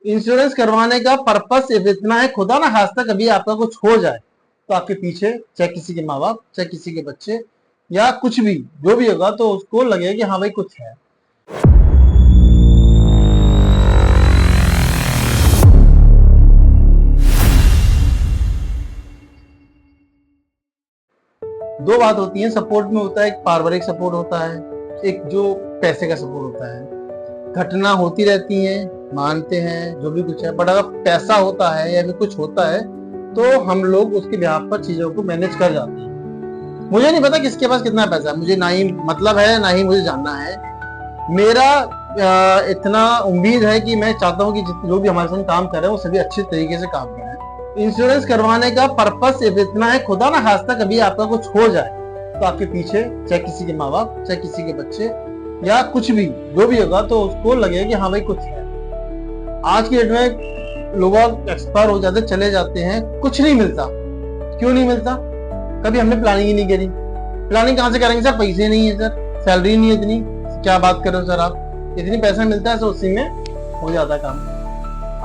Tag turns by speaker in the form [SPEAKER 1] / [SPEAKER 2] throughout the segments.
[SPEAKER 1] Insurance करवाने का purpose सिर्फ इतना है, खुदा ना खास्ता कभी आपका कुछ हो जाए तो आपके पीछे चाहे किसी के माँ बाप, चाहे किसी के बच्चे या कुछ भी जो भी होगा, तो उसको लगे कि हाँ भाई कुछ है। दो बात होती है सपोर्ट में, होता है एक पारिवारिक सपोर्ट होता है, एक जो पैसे का सपोर्ट होता है। घटना होती रहती है, मानते हैं जो भी कुछ है, बट अगर पैसा होता है या फिर कुछ होता है तो हम लोग उसके बिहाफ पर चीजों को मैनेज कर जाते हैं। मुझे नहीं पता किसके पास कितना पैसा है, मुझे ना ही मतलब है ना ही मुझे जानना है। मेरा इतना उम्मीद है कि मैं चाहता हूँ कि जो भी हमारे साथ काम कर रहे हैं वो सभी अच्छे तरीके से काम करें। इंश्योरेंस करवाने का पर्पस सिर्फ इतना है, खुदा ना खास्ता कभी आपका कुछ हो जाए तो आपके पीछे चाहे किसी के माँ बाप, चाहे किसी के बच्चे या कुछ भी जो भी होगा, तो उसको लगे कि हाँ भाई कुछ है। आज की डेट में लोग एक्सपायर हो जाते, चले जाते हैं, कुछ नहीं मिलता। क्यों नहीं मिलता? कभी हमने प्लानिंग ही नहीं करी। प्लानिंग कहाँ से करेंगे सर? पैसे नहीं है सर, सैलरी नहीं है इतनी, क्या बात कर रहे हो सर आप? इतनी पैसा मिलता है तो उसी में हो जाता है काम।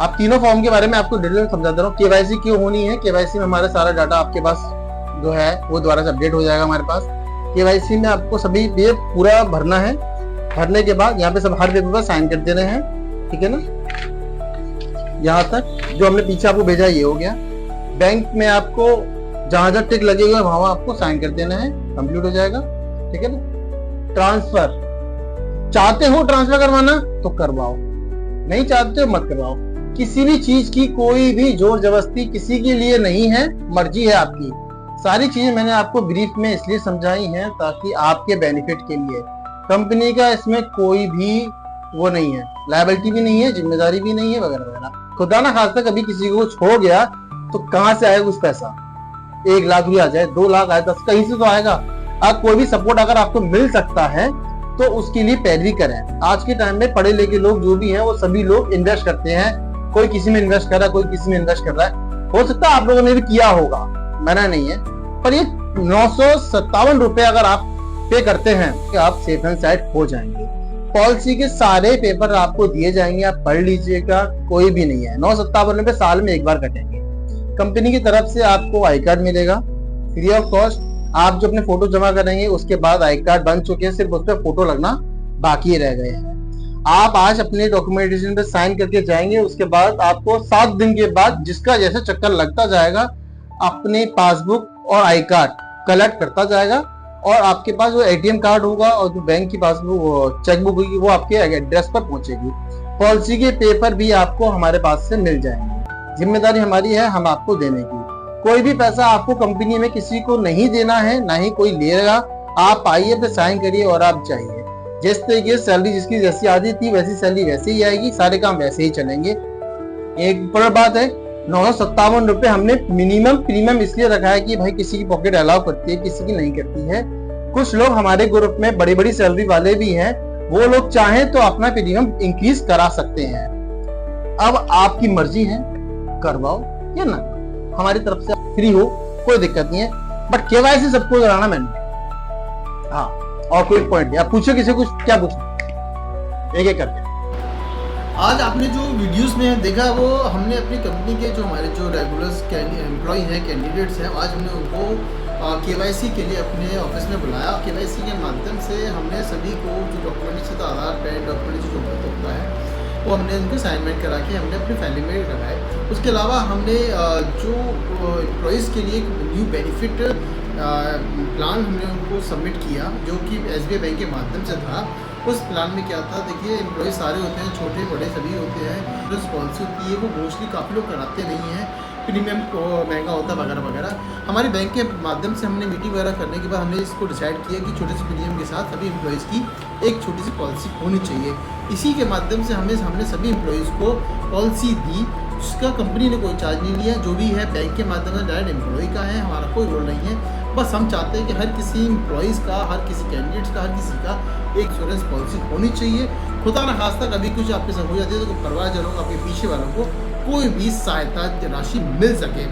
[SPEAKER 1] आप तीनों फॉर्म के बारे में आपको डिटेल समझा दे रहा हूँ। केवाईसी क्यों होनी है? केवाईसी में हमारा सारा डाटा आपके पास जो है वो दोबारा से अपडेट हो जाएगा हमारे पास। केवाईसी में आपको सभी ये पूरा भरना है। भरने के बाद यहाँ पे सब हर पेपर पर साइन कर देने हैं, ठीक है ना? यहाँ तक जो हमने पीछे आपको भेजा ये हो गया। बैंक में आपको जहां जहां टिक लगेगा वहां आपको साइन कर देना है, कंप्लीट हो जाएगा, ठीक है ना? ट्रांसफर चाहते हो ट्रांसफर करवाना तो करवाओ, नहीं चाहते हो मत करवाओ। किसी भी चीज की कोई भी जोर जबरदस्ती किसी के लिए नहीं है, मर्जी है आपकी। सारी चीजें मैंने आपको ब्रीफ में इसलिए समझाई हैं ताकि आपके बेनिफिट के लिए। कंपनी का इसमें कोई भी वो नहीं है, लायबिलिटी भी नहीं है, जिम्मेदारी भी नहीं है, वगैरह वगैरह। खुदा ना खास्ता कभी किसी को कुछ हो गया तो कहां से आएगा कुछ पैसा? 1 लाख भी आ जाए, 2 लाख आए, 10 कहीं से तो आएगा। अब कोई भी सपोर्ट अगर आपको मिल सकता है तो उसके लिए पैरवी करें। आज के टाइम में पढ़े लिखे लोग जो भी हैं वो सभी लोग इन्वेस्ट करते हैं। कोई किसी में इन्वेस्ट कर रहा है, कोई किसी में इन्वेस्ट कर रहा है। हो सकता है आप लोगों ने भी किया होगा, मना नहीं है, पर ये 957 रुपए अगर आप पे करते हैं तो आप सेफ एंड साइड हो जाएंगे। पॉलिसी के सारे पेपर आपको दिए जाएंगे, आप पढ़ लीजिएगा, कोई भी नहीं है। 957 रुपए साल में एक बार कटेंगे। कंपनी की तरफ से आपको आई कार्ड मिलेगा फ्री ऑफ कॉस्ट। आप जो अपने फोटो जमा करेंगे उसके बाद आई कार्ड बन चुके हैं, सिर्फ उस पर फोटो लगना बाकी रह गए हैं। आप आज अपने डॉक्यूमेंटेशन पे साइन करके जाएंगे, उसके बाद आपको 7 दिन के बाद जिसका जैसे चक्कर लगता जाएगा अपने पासबुक और आई कार्ड कलेक्ट करता जाएगा, और आपके पास जो एटीएम कार्ड होगा और जो बैंक की पासबुक चेकबुक होगी वो आपके एड्रेस पर पहुंचेगी। पॉलिसी के पेपर भी आपको हमारे पास से मिल जाएंगे। जिम्मेदारी हमारी है हम आपको देने की। कोई भी पैसा आपको कंपनी में किसी को नहीं देना है, ना ही कोई लेगा। आप आइए पे साइन करिए और आप जाइए। जिस तरीके से सैलरी जिसकी जैसी आती थी वैसी सैलरी वैसे ही आएगी, सारे काम वैसे ही चलेंगे। एक बड़ा बात है, 957 रुपए हमने मिनिमम प्रीमियम इसलिए रखा है कि भाई किसी की पॉकेट अलाउ करती है, किसी की नहीं करती है। कुछ लोग हमारे ग्रुप में बड़ी बड़ी सैलरी वाले भी हैं, वो लोग चाहें तो अपना प्रीमियम इंक्रीज करा सकते हैं। अब आपकी मर्जी है, करवाओ या ना। हमारी तरफ से फ्री हो, कोई दिक्कत नहीं है, बट केवाईसी सबको कराना मैंने। हाँ, और कोई पॉइंट नहीं। आप पूछो किसी कुछ, क्या पूछो, एक एक करके।
[SPEAKER 2] आज आपने जो वीडियोस में देखा वो हमने अपनी कंपनी के जो हमारे जो रेगुलर एम्प्लॉय हैं, कैंडिडेट्स हैं, आज हमने उनको केवाईसी के लिए अपने ऑफिस में बुलाया। केवाईसी के माध्यम से हमने सभी को जो डॉक्यूमेंट्स से आधार पैन डॉक्यूमेंट जो होता है वो हमने उनको असाइनमेंट करा के हमने अपनी फैमिली में लगाए। उसके अलावा हमने जो एम्प्लॉयज़ के लिए एक न्यू बेनिफिट प्लान हमने उनको सबमिट किया जो कि SBI बैंक के माध्यम से था। उस प्लान में क्या था, देखिए एम्प्लॉय सारे होते हैं, छोटे बड़े सभी होते हैं। जो पॉलिसी होती है वो मोस्टली काफ़ी लोग कराते नहीं हैं, प्रीमियम महंगा होता है वगैरह वगैरह। हमारे बैंक के माध्यम से हमने मीटिंग वगैरह करने के बाद हमने इसको डिसाइड किया कि छोटे से प्रीमियम के साथ सभी एम्प्लॉयज़ की एक छोटी सी पॉलिसी होनी चाहिए। इसी के माध्यम से हमने सभी एम्प्लॉयज़ को पॉलिसी दी, जिसका कंपनी ने कोई चार्ज नहीं लिया। जो भी है बैंक के माध्यम से डायरेक्ट एम्प्लॉय का है, हमारा कोई रोल नहीं है। बस हम चाहते हैं कि हर किसी एम्प्लॉयज़ का, हर किसी कैंडिडेट्स का, हर किसी का एक इंश्योरेंस पॉलिसी होनी चाहिए। खुदा न खास्ता कभी कुछ आपके साथ हो जाती है तो परिवारजनों को, आपके पीछे वालों को कोई भी सहायता राशि मिल सके।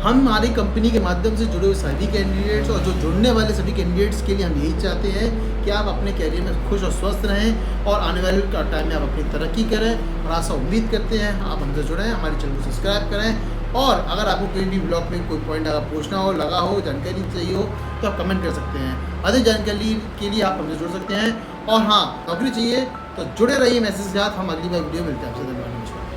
[SPEAKER 2] हम हमारी कंपनी के माध्यम से जुड़े हुए सभी कैंडिडेट्स और जो जुड़ने वाले सभी कैंडिडेट्स के लिए हम यही चाहते हैं कि आप अपने कैरियर में खुश और स्वस्थ रहें और आने वाले टाइम में आप अपनी तरक्की करें। और ऐसा उम्मीद करते हैं आप हमसे जुड़ें, हमारे चैनल को सब्सक्राइब करें। और अगर आपको कोई भी ब्लॉग में कोई पॉइंट अगर पूछना हो, लगा हो, जानकारी चाहिए हो तो आप कमेंट कर सकते हैं। अधिक जानकारी के लिए आप हमसे जुड़ सकते हैं। और हाँ, नौकरी चाहिए तो जुड़े रहिए मैसेज के साथ। हम अगली बार वीडियो मिलते हैं आपसे। धन्यवाद।